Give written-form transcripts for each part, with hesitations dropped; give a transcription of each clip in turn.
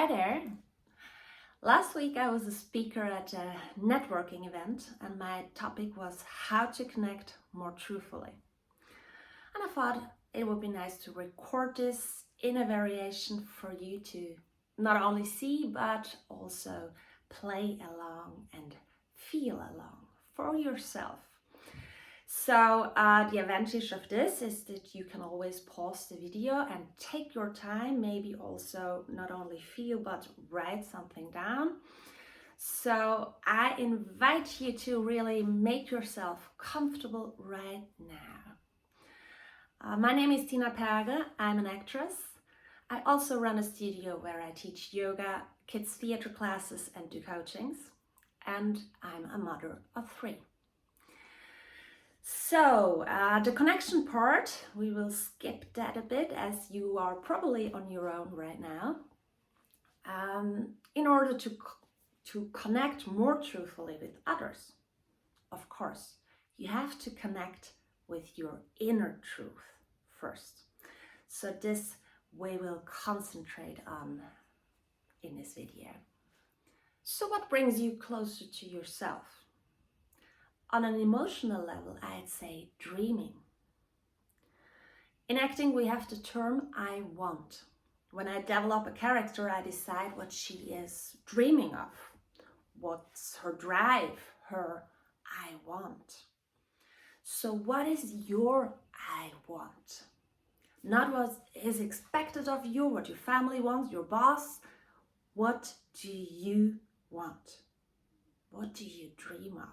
Hi there. Last week I was a speaker at a networking event and my topic was how to connect more truthfully. And I thought it would be nice to record this in a variation for you to not only see but also play along and feel along for yourself. So the advantage of this is that you can always pause the video and take your time, maybe also not only feel but write something down. So I invite you to really make yourself comfortable right now. My name is Tina Perge, I'm an actress. I also run a studio where I teach yoga, kids theater classes and do coachings. And I'm a mother of 3. So the connection part, we will skip that a bit as you are probably on your own right now. In order to connect more truthfully with others, of course, you have to connect with your inner truth first. So this we will concentrate on in this video. So what brings you closer to yourself? On an emotional level, I'd say dreaming. In acting, we have the term I want. When I develop a character, I decide what she is dreaming of. What's her drive, her I want. So what is your I want? Not what is expected of you, what your family wants, your boss. What do you want? What do you dream of?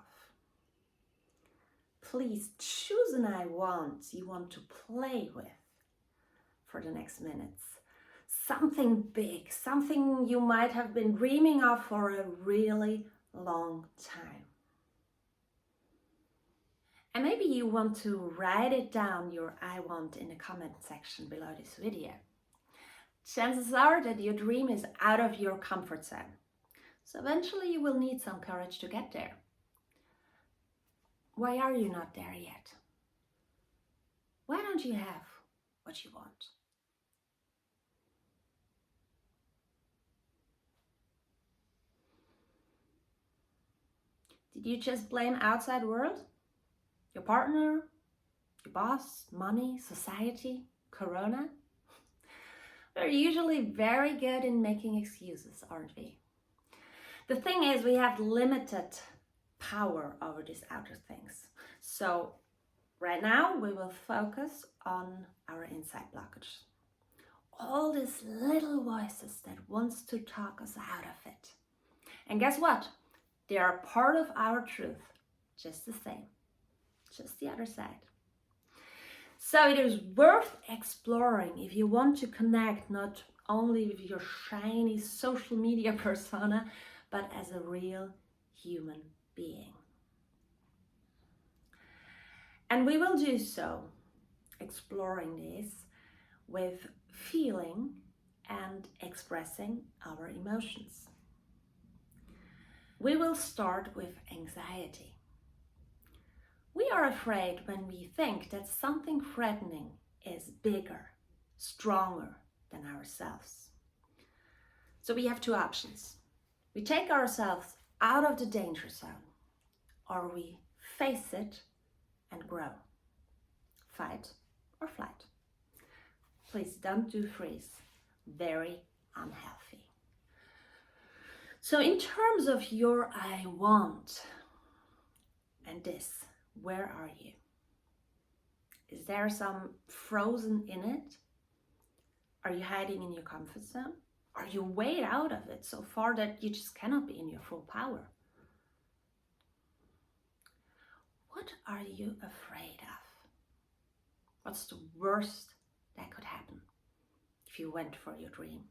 Please choose an I want you want to play with for the next minutes. Something big, something you might have been dreaming of for a really long time. And maybe you want to write it down, your I want, in the comment section below this video. Chances are that your dream is out of your comfort zone. So eventually you will need some courage to get there. Why are you not there yet? Why don't you have what you want? Did you just blame outside world? Your partner, your boss, money, society, Corona? We're usually very good in making excuses, aren't we? The thing is, we have limited power over these outer things. So right now we will focus on our inside blockage. All these little voices that wants to talk us out of it. And guess what? They are part of our truth, just the same, just the other side. So it is worth exploring if you want to connect not only with your shiny social media persona, but as a real human being. And we will do so, exploring this with feeling and expressing our emotions. We will start with anxiety. We are afraid when we think that something threatening is bigger, stronger than ourselves. So we have 2 options. We take ourselves out of the danger zone, or we face it and grow. Fight or flight. Please don't do freeze. Very unhealthy. So in terms of your I want and this, where are you? Is there some frozen in it? Are you hiding in your comfort zone? Are you way out of it so far that you just cannot be in your full power? What are you afraid of? What's the worst that could happen if you went for your dream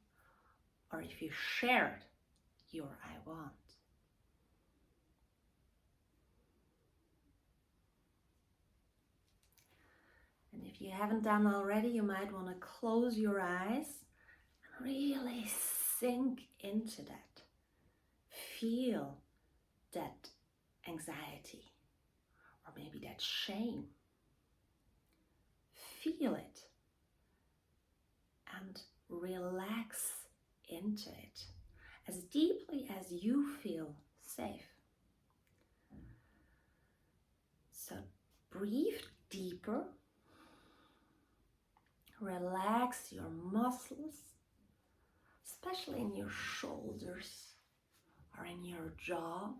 or if you shared your I want? And if you haven't done already, you might want to close your eyes and really sink into that. Feel that anxiety or maybe that shame. Feel it and relax into it as deeply as you feel safe. So breathe deeper, relax your muscles, especially in your shoulders or in your jaw.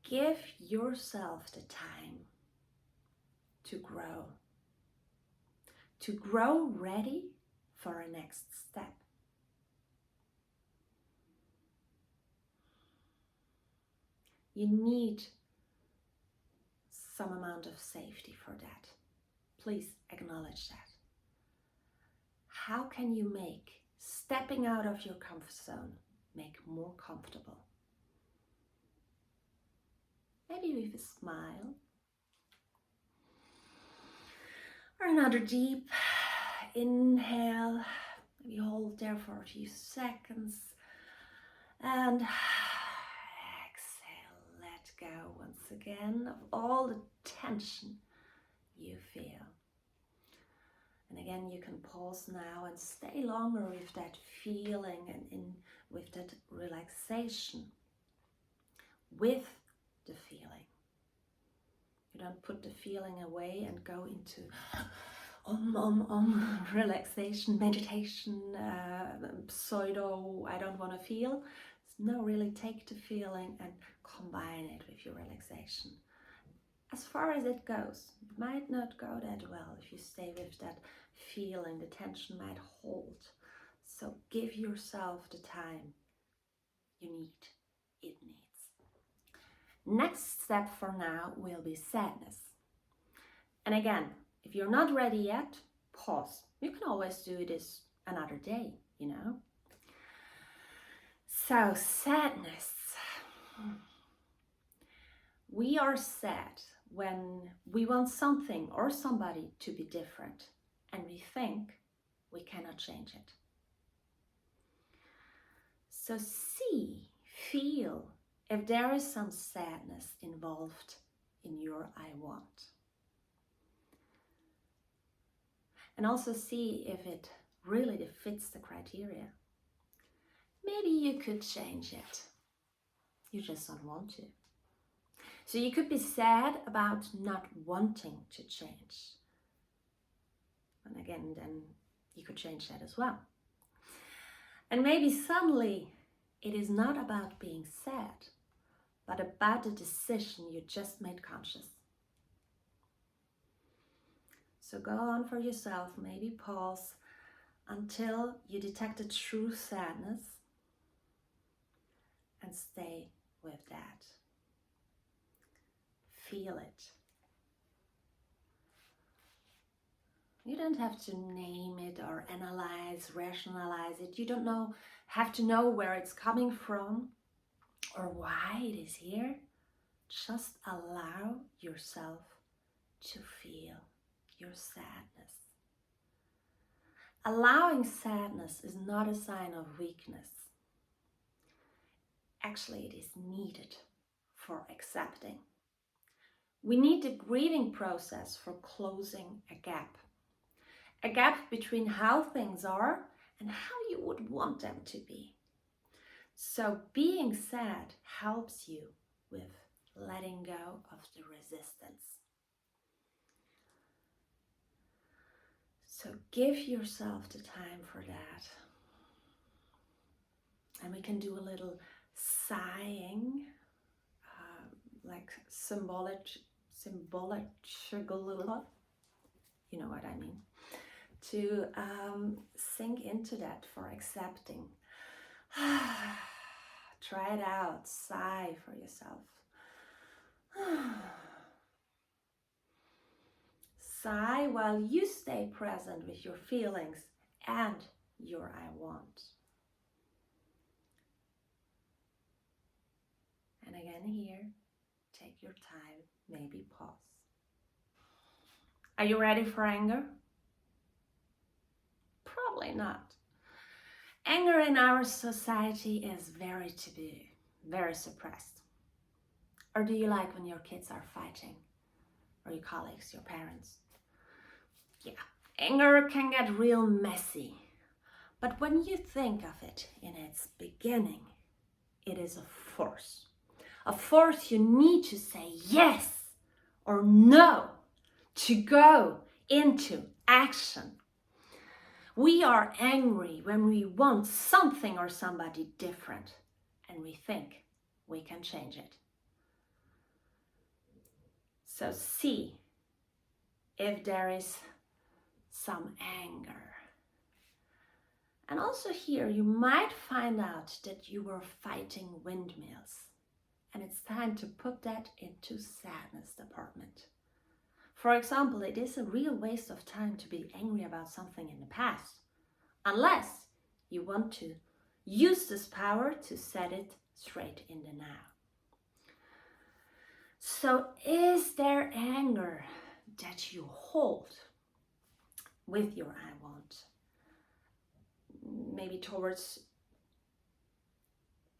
Give yourself the time to grow ready for a next step. You need some amount of safety for that. Please acknowledge that. How can you make stepping out of your comfort zone make more comfortable? Maybe with a smile. Or another deep inhale. Maybe hold there for a few seconds. And exhale, let go once again of all the tension you feel. And again, you can pause now and stay longer with that feeling and with that relaxation, with the feeling. You don't put the feeling away and go into relaxation, meditation, pseudo, I don't want to feel. No, really take the feeling and combine it with your relaxation. As far as it goes, it might not go that well if you stay with that feeling. The tension might hold. So give yourself the time you need. It needs. Next step for now will be sadness. And again, if you're not ready yet, pause. You can always do this another day, you know. So sadness. We are sad when we want something or somebody to be different and we think we cannot change it. So feel if there is some sadness involved in your I want. And also see if it really fits the criteria. Maybe you could change it. You just don't want to. So you could be sad about not wanting to change. And again, then you could change that as well. And maybe suddenly it is not about being sad, but about the decision you just made conscious. So go on for yourself, maybe pause until you detect a true sadness and stay with that. Feel it. You don't have to name it or analyze, rationalize it. You don't have to know where it's coming from or why it is here. Just allow yourself to feel your sadness. Allowing sadness is not a sign of weakness. Actually, it is needed for accepting. We need the grieving process for closing a gap between how things are and how you would want them to be. So being sad helps you with letting go of the resistance. So give yourself the time for that. And we can do a little sighing, like symbolic, you know what I mean, to sink into that for accepting. Try it out, sigh for yourself. Sigh while you stay present with your feelings and your I want. And again here, take your time, maybe pause. Are you ready for anger? Probably not. Anger in our society is very taboo, very suppressed. Or do you like when your kids are fighting or your colleagues, your parents. Yeah, anger can get real messy. But when you think of it in its beginning, it is a force. A force you need to say yes or no to go into action. We are angry when we want something or somebody different and we think we can change it. So see if there is some anger. And also here you might find out that you were fighting windmills and it's time to put that into sadness department. For example, it is a real waste of time to be angry about something in the past, unless you want to use this power to set it straight in the now. So is there anger that you hold with your I want? Maybe towards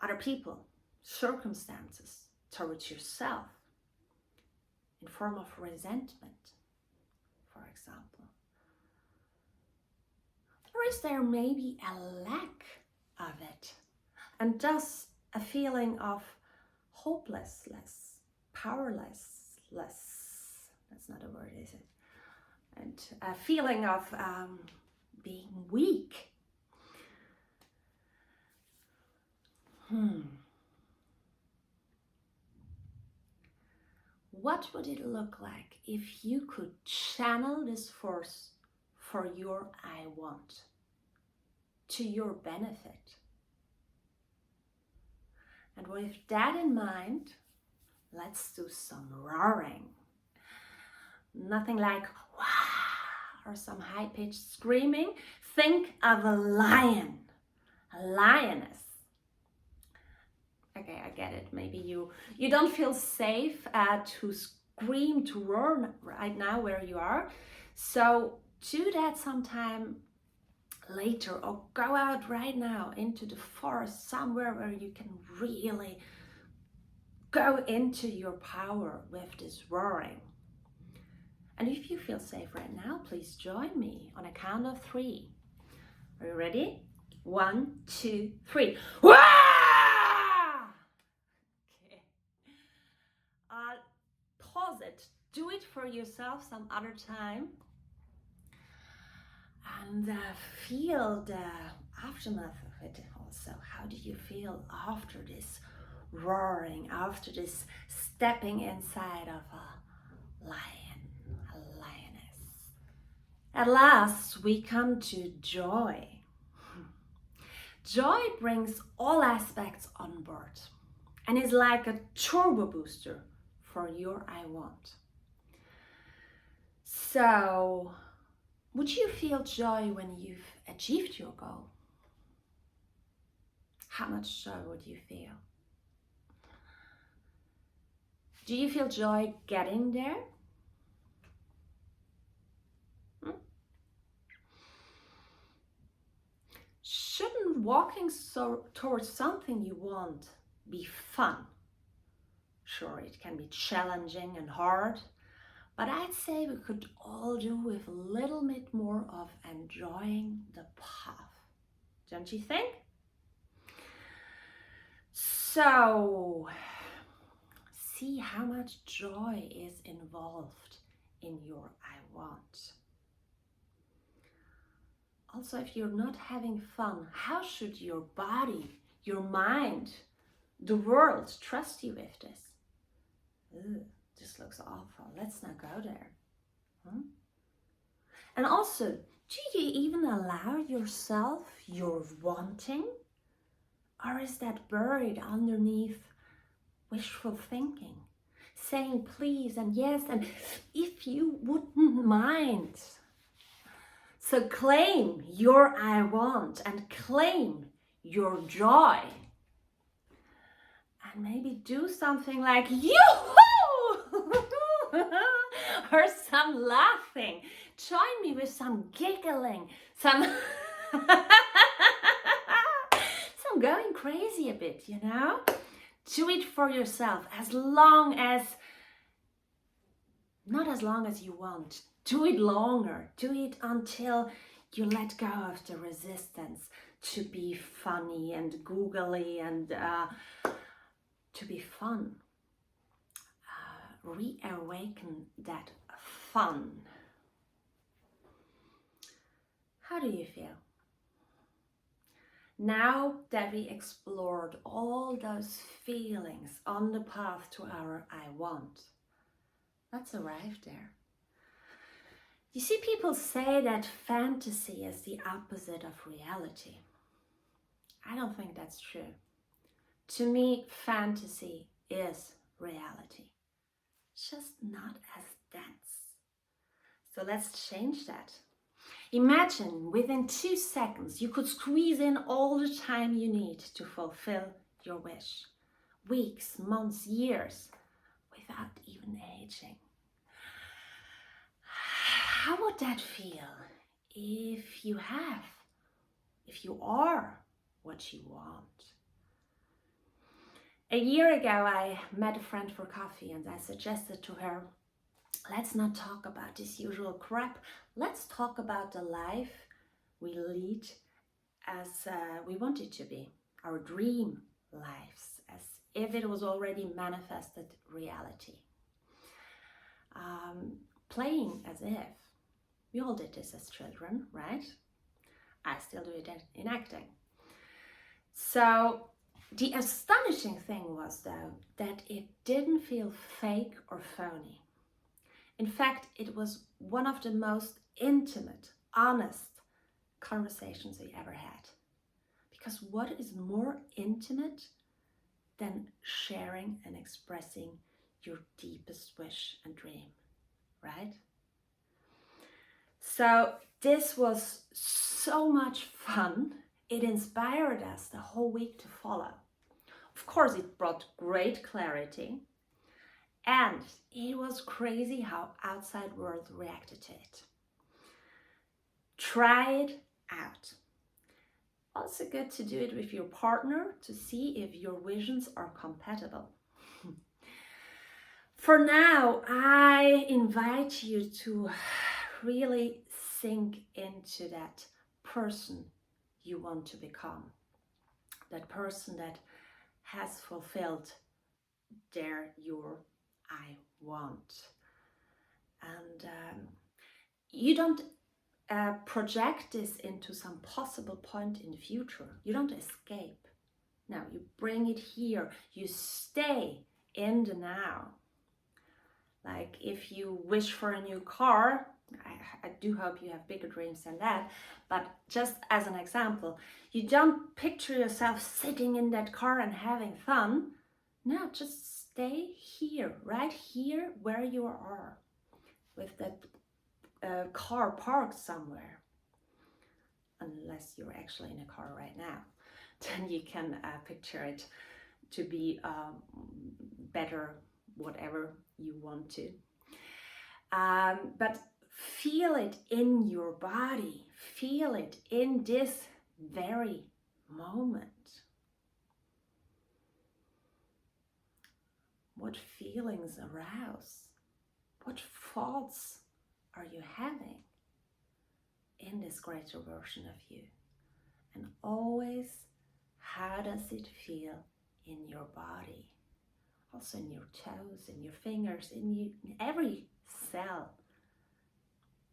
other people, circumstances, towards yourself, in form of resentment, for example. Or is there maybe a lack of it, and thus a feeling of hopelessness, powerlessness, that's not a word, is it? And a feeling of being weak. What would it look like if you could channel this force for your I want, to your benefit? And with that in mind, let's do some roaring. Nothing like wow or some high-pitched screaming. Think of a lion, a lioness. Okay, I get it. Maybe you don't feel safe to scream, to roar right now where you are. So do that sometime later, or go out right now into the forest, somewhere where you can really go into your power with this roaring. And if you feel safe right now, please join me on a count of 3. Are you ready? 1, 2, 3. Wah! Okay. Pause it. Do it for yourself some other time. And feel the aftermath of it also. How do you feel after this roaring, after this stepping inside of a lion, a lioness? At last, we come to joy. Joy brings all aspects on board and is like a turbo booster for your I want. So, would you feel joy when you've achieved your goal? How much joy would you feel? Do you feel joy getting there? Shouldn't walking towards something you want be fun? Sure, it can be challenging and hard, but I'd say we could all do with a little bit more of enjoying the path. Don't you think? So, see how much joy is involved in your I want. Also, if you're not having fun, how should your body, your mind, the world trust you with this? Ugh, this looks awful. Let's not go there. And also, do you even allow yourself your wanting? Or is that buried underneath wishful thinking? Saying please and yes, and if you wouldn't mind. So claim your I want and claim your joy. And maybe do something like yoo-hoo! Or some laughing. Join me with some giggling, some going crazy a bit, you know? Do it for yourself, as long as not as long as you want. Do it longer. Do it until you let go of the resistance to be funny and googly and to be fun. Reawaken that fun. How do you feel? Now that we explored all those feelings on the path to our I want, let's arrive there. You see, people say that fantasy is the opposite of reality. I don't think that's true. To me, fantasy is reality, just not as dense. So let's change that. Imagine within 2 seconds you could squeeze in all the time you need to fulfill your wish. Weeks, months, years, without even aging. How would that feel if you are what you want? A year ago, I met a friend for coffee and I suggested to her, let's not talk about this usual crap. Let's talk about the life we lead as we want it to be, our dream lives, as if it was already manifested reality. Playing as if. We all did this as children, right? I still do it in acting. So the astonishing thing was, though, that it didn't feel fake or phony. In fact, it was one of the most intimate, honest conversations we ever had. Because what is more intimate than sharing and expressing your deepest wish and dream, right? So this was so much fun. It inspired us the whole week to follow. Of course, it brought great clarity. And it was crazy how outside world reacted to it. Try it out. Also good to do it with your partner to see if your visions are compatible. For now, I invite you to really sink into that person you want to become. That person that has fulfilled your I want. And you don't project this into some possible point in the future. You don't escape. No, you bring it here. You stay in the now. Like if you wish for a new car, I do hope you have bigger dreams than that, but just as an example, you don't picture yourself sitting in that car and having fun. No, just stay here, right here where you are, with that car parked somewhere. Unless you're actually in a car right now, then you can picture it to be better, whatever you want to. But feel it in your body. Feel it in this very moment. What feelings arouse? What thoughts are you having in this greater version of you? And always, how does it feel in your body? Also in your toes, in your fingers, in every cell,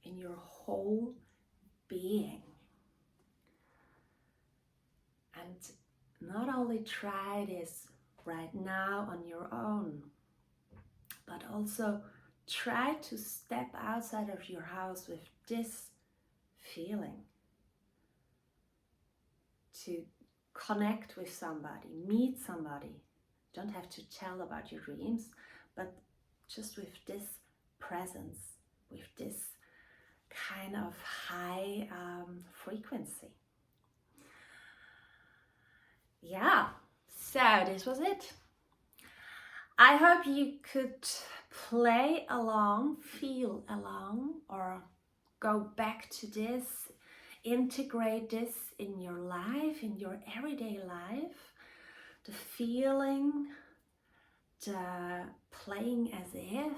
in your whole being. And not only try this right now on your own, but also try to step outside of your house with this feeling. To connect with somebody, meet somebody. Don't have to tell about your dreams, but just with this presence, with this kind of high frequency. Yeah, so this was it. I hope you could play along, feel along, or go back to this, integrate this in your life, in your everyday life. The feeling, the playing as if,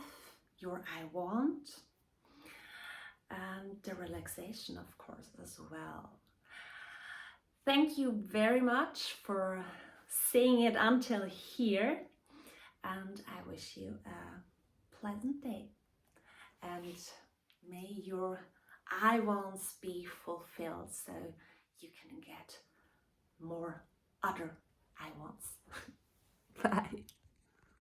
your I want, and the relaxation, of course, as well. Thank you very much for seeing it until here, and I wish you a pleasant day, and may your I wants be fulfilled so you can get more other I wants. Bye.